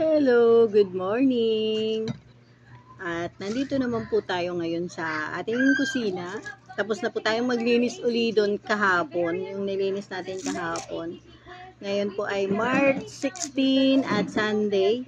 Hello, good morning. At nandito naman po tayo ngayon sa ating kusina. Tapos na po tayong maglinis uli doon kahapon, yung nilinis natin kahapon. Ngayon po ay March 16 at Sunday.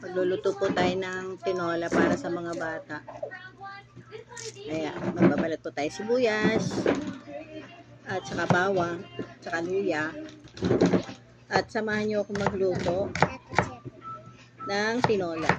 Magluluto po tayo ng tinola para sa mga bata. Kaya magbabalat po tayo sibuyas at saka bawang, saka luya. At samahan niyo ako magluto ng tinola.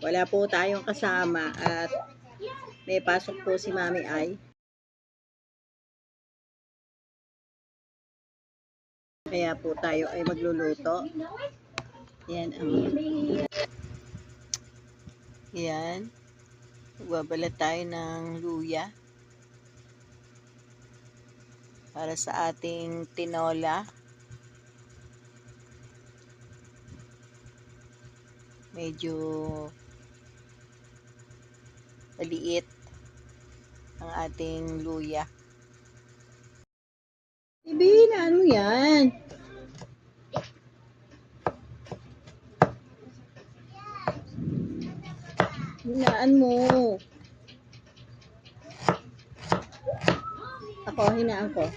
Wala po tayong kasama at may pasok po si Mami Ay. Kaya po tayo ay magluluto. Yan ang yan. Magbabalat tayo ng luya para sa ating tinola. Medyo maliit ang ating luya. Ibihinaan mo yan. Hinaan mo. Ako, hinaan ko.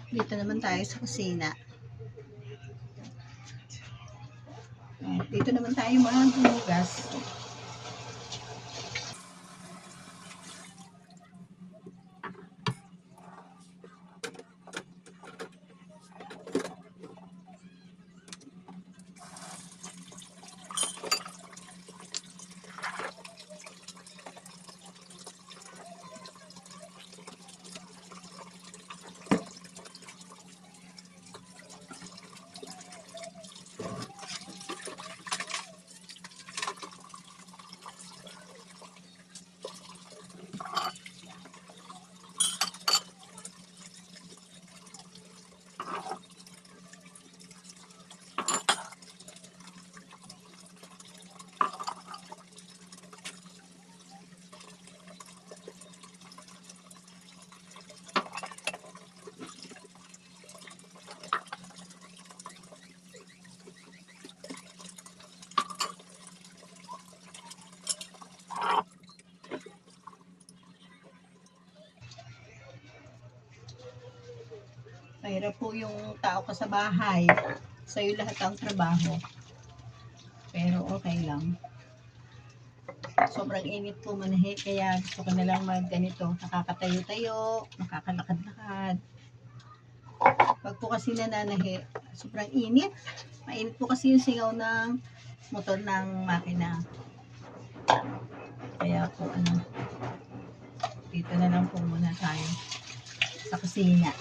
Dito naman tayo sa kusina. Dito naman tayo maghugas. Mahirap po yung tao ka sa bahay. Sa'yo lahat ang trabaho. Pero okay lang. Sobrang init po manahe, kaya gusto ko na lang ganito. Nakakatayo-tayo, nakakalakad-lakad. Pag po kasi nananahe, sobrang init. Mainit po kasi yung singaw ng motor ng makina. Kaya po dito na lang po muna tayo sa kusina.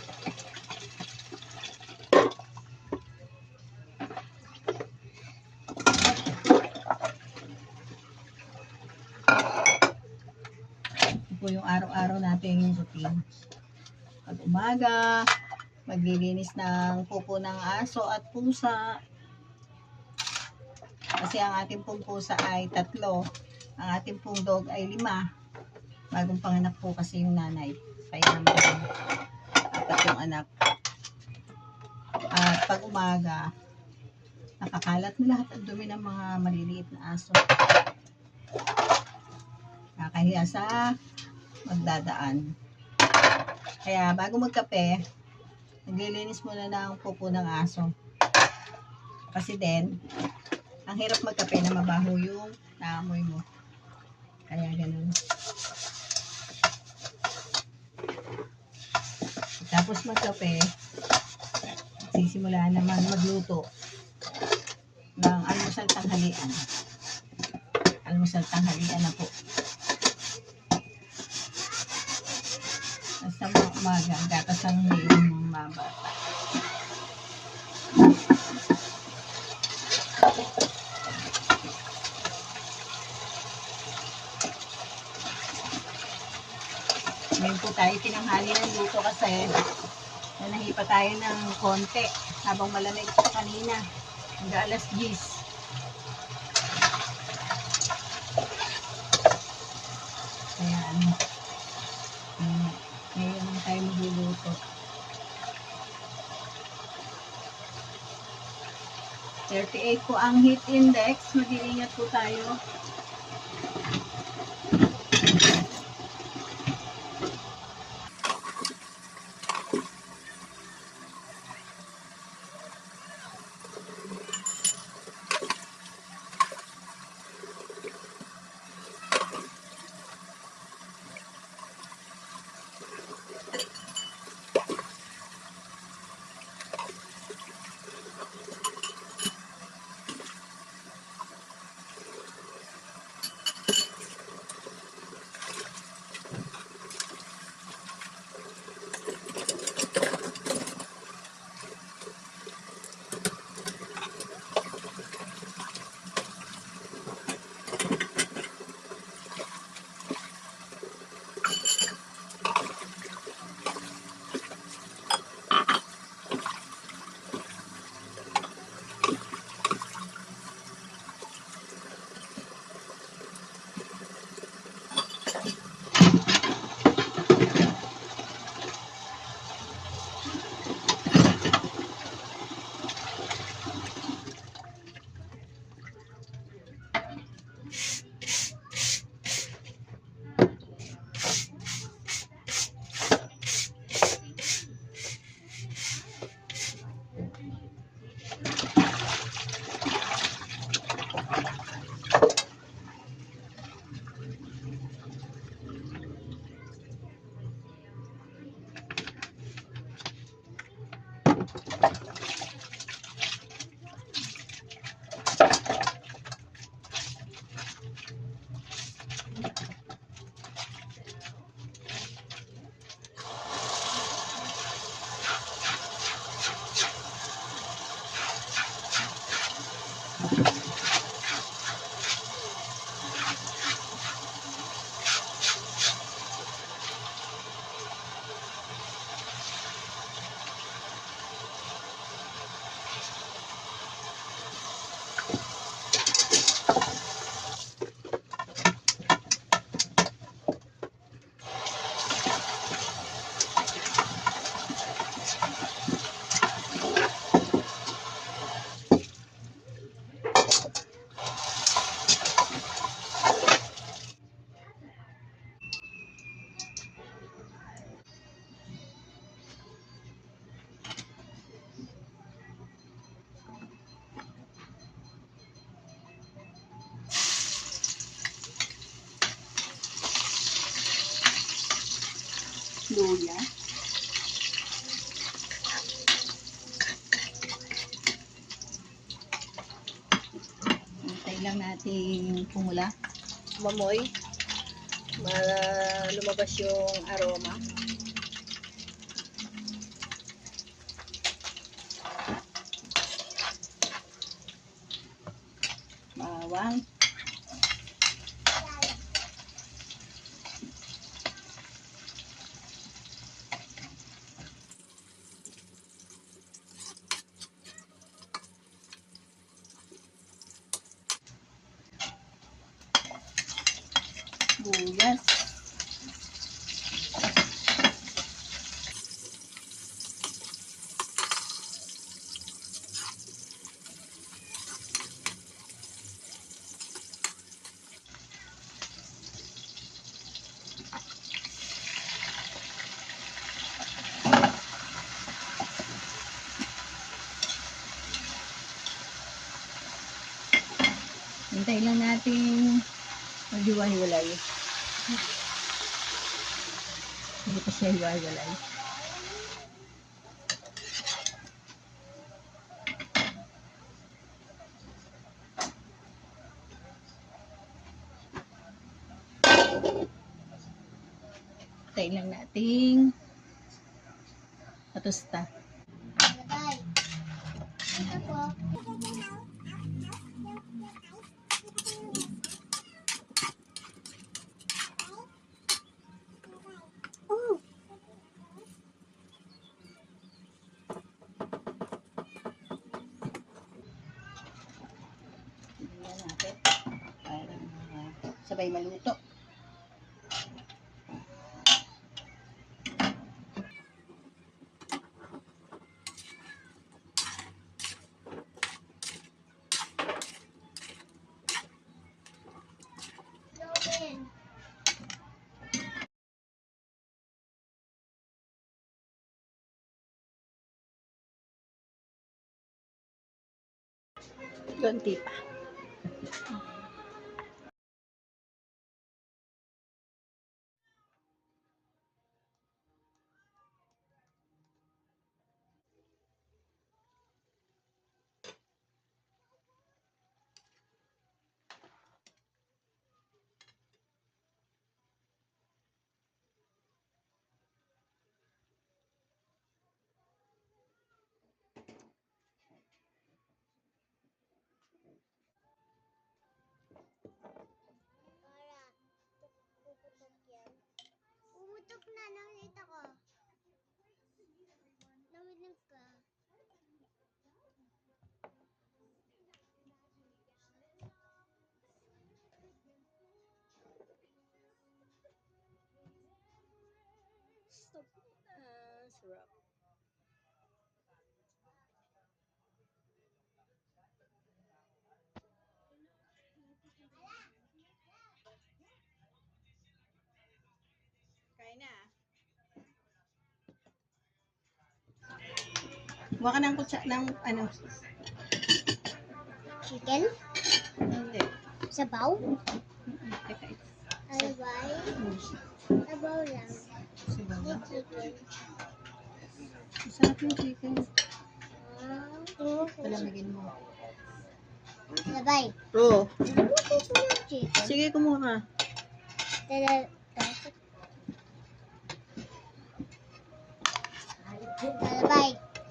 Po yung araw-araw nating routine. Pag umaga, maglilinis ng pupo ng aso at pusa. Kasi ang ating pong pusa ay 3. Ang ating pong dog ay 5. Bagong panganak po kasi yung nanay. Kaya naman 4 yung anak. At pag umaga, nakakalat na lahat ang dumi ng mga maliliit na aso. Nakahiya sa magdadaan. Kaya bago magkape, naglilinis muna ng pupo ng aso. Kasi din, ang hirap magkape na mabaho yung naamoy mo. Kaya ganun. Tapos magkape, sisimula naman magluto ng almusal tanghalian. Almusal tanghalian na po. Sa mga umaga, ang gatas ang naiinom ng mga bata. Ngayon po tayo tinanghali ng luto kasi nanahipa tayo ng konti habang malamig pa kanina. Hanggang alas 10. Kaya ngayon lang tayo magluluto. 38 po ang heat index. Mag-iingat po tayo. Luya. Hintay lang natin pumula. Mamoy. Para lumabas yung aroma. Bawang. Sibuyas. Hintay lang natin maghiwa-hiwalay. Hindi pa siya hiwa-hiwalay. Hintay lang natin patusta. Tingnan natin para sabay maluto. Konti pa. Umutok na, nakita ko. Naminig ka. Stop. Sarap. Kain na. Buka ka ng kutsa ng ano. Chicken? Hindi. Sabaw? Teka, Alibay? Sabaw lang. Hindi chicken. masarap yung chicken. Tingnan ko. Palamigin mo. Alibay. Oo. Luluto ko ng chicken. Sige, kumuha ka. Alibay.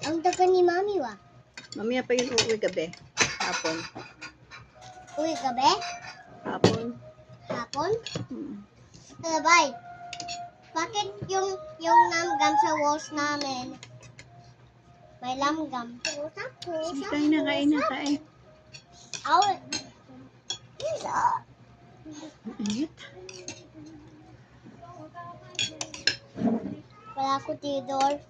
Ang taga ni Mami wa. Mamaya pa yun uuwi gabi. Hapon. Uy, gabi? Hapon. Hapon? Hmm. Alibay. Bakit yung langgam sa walls namin? May langgam. Sige, kain na, kain na, kain. Aw. Init. Wala ko tidor.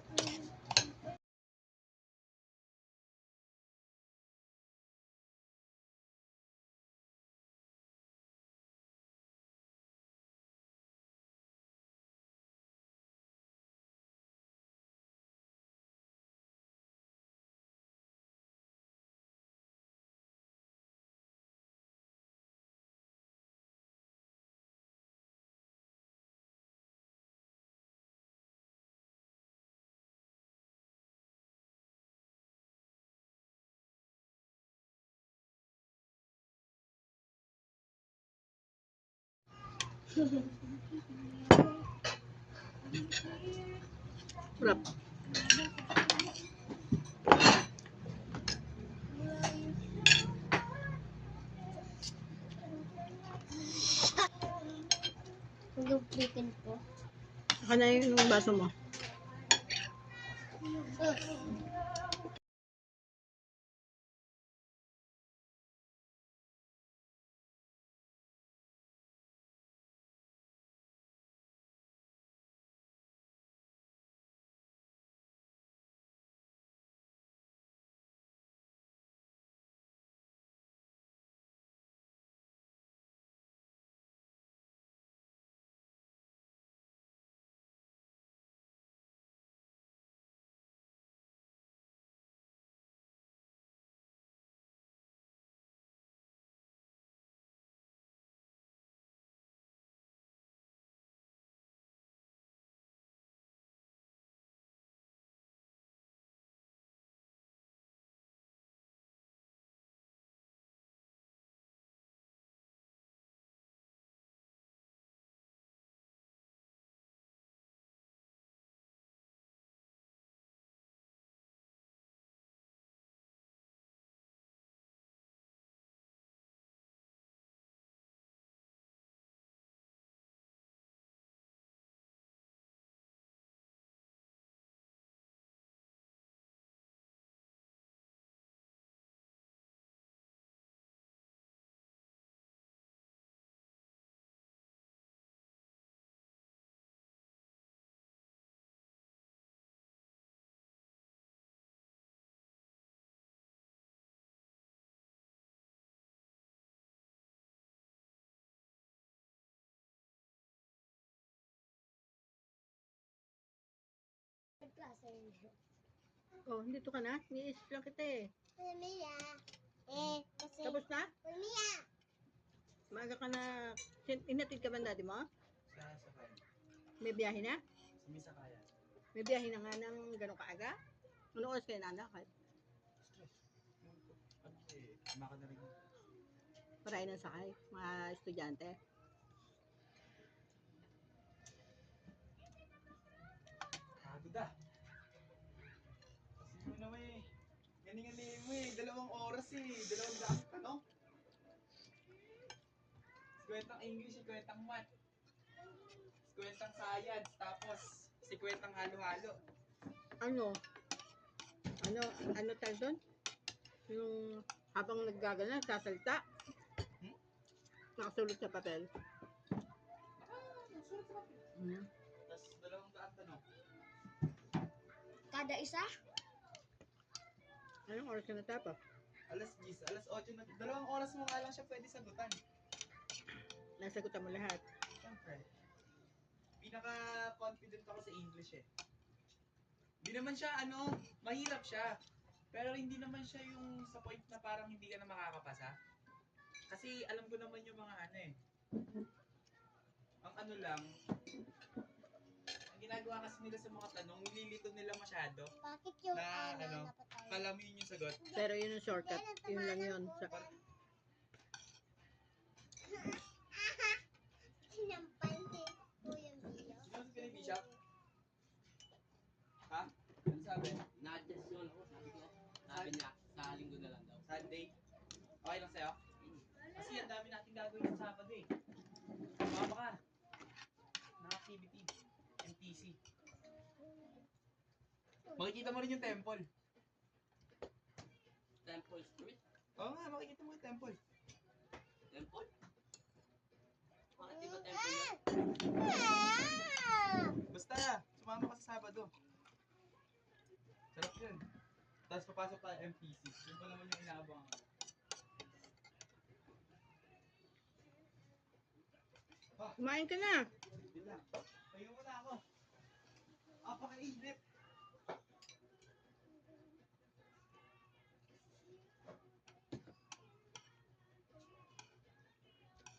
Sarap. Yung chicken ko. Saka na yung baso mo. Oh, dito ka na? Ni-is lang kita eh. Pulmiya. Kasi... Tapos na? Pulmiya. Maaga ka na. Inatid ka ba ng daddy mo? Sa sakay. May biyahe na? Sa may sakayan. May biyahe na nga ng gano'ng kaaga? Ano oras kayo nalakad? Ano eh, maka na rin. Maray ng sakay, mga estudyante. Pagod ah. Kasi mo naman eh. Galing mo eh. 2 oras eh. 2 daang tanong. Kwentang English, kwentang math. Kwentang science, tapos kwentang halo-halo. Ano? Ano tayo doon? Yung habang naggagana, sasalita. Nakasulot sa papel. Nagsulat sa papel. Tapos 2 daang tanong. Kada isa? Anong oras ka natapos? Alas 10, alas 8 na. 2 oras mo nga lang siya pwede sagutan. Nasagutan mo lahat. Siyempre. Pinaka-confident ako sa English eh. Hindi naman siya, mahirap siya. Pero hindi naman siya yung sa point na parang hindi ka na makakapasa. Kasi alam ko naman yung mga ang lang, ang ginagawa kasi nila sa mga tanong, nililito nila masyado. Bakit yung Na, napatay? kala mo yun yung sagot. Pero yun yung shortcut. Yun lang yun. Sinampal ni Kuya Mio. Sino ka ni Bishop? Ha? Ano sabi? Na-adjust yun ako, sabi niya, sa linggo na lang daw. Sunday? Okay lang sa'yo? Kasi ang dami natin gagawin sa Sabado eh. Mama ka. Na activity. MTC. Makikita mo rin yung temple. Temple Street? Oo nga, makikita mo yung temple. Temple? Bakit di ba temple yun? Basta, sumama ka sa Sabado. Sarap yun. Tapos papasok tayo MTC. Yun pa naman yung inaabangan ko. Kumain ka na. Yun lang. Tayo muna ako. Apaka-init.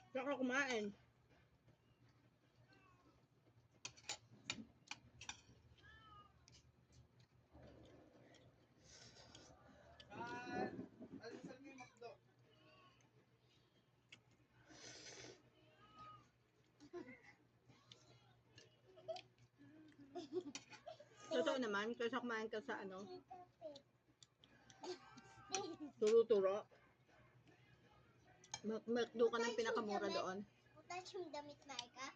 Saan ka kumain? Alisan mo yung McDo. Totoo naman, kaysa kumain ka sa turo-turo. McDo ka ng pinakamura doon. Touch yung damit, Maika.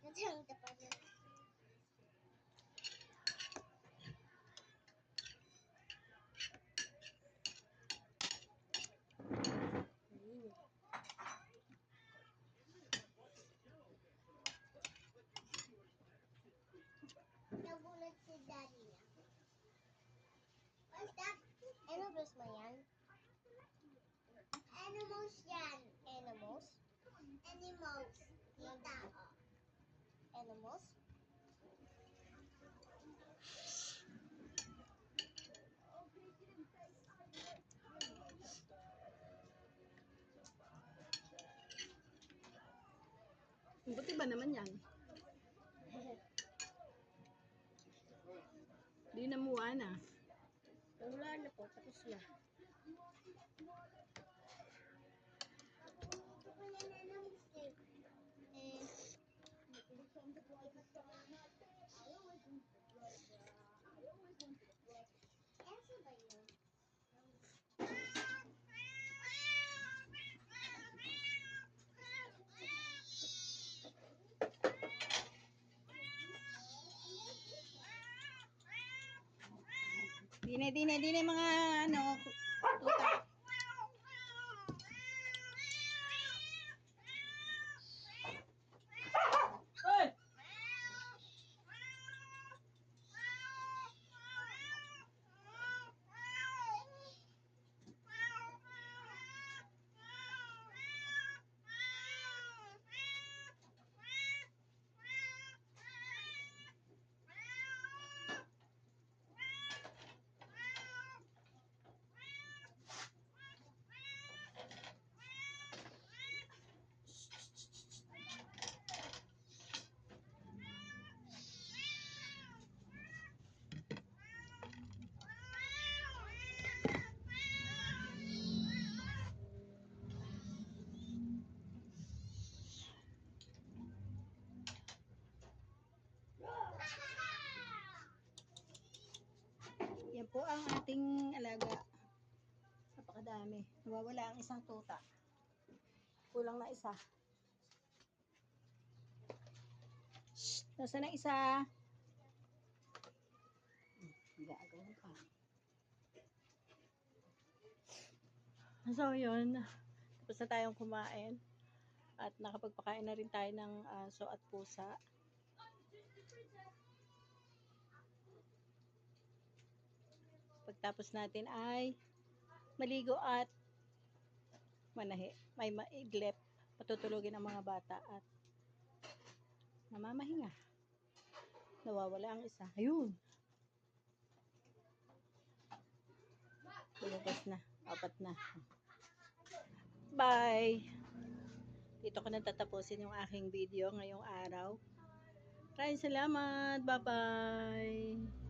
Touch yung damit. Nagulat si daddy niya. What's that? Animals mo yan? Animals yan. Animals? Animals. Tita. Animals? Buti ba naman yan? Di namuha na. Wala na po. Tapos na. Dine mga tuta. Hey! po ang ating alaga. Napakadami. Nawawala ang isang tuta. Kulang na isa. Shh! Nasaan ang isa? Gagawin pa. So, yun. Tapos na tayong kumain. At nakapagpakain na rin tayo ng aso at pusa. Pagtapos natin ay maligo at manahi. May maidlip. Patutulugin ang mga bata at mamamahinga. Nawawala ang isa. Ayun! Lumabas na. 4 na. Bye! Dito ko na tatapusin yung aking video ngayong araw. Maraming salamat. Bye-bye!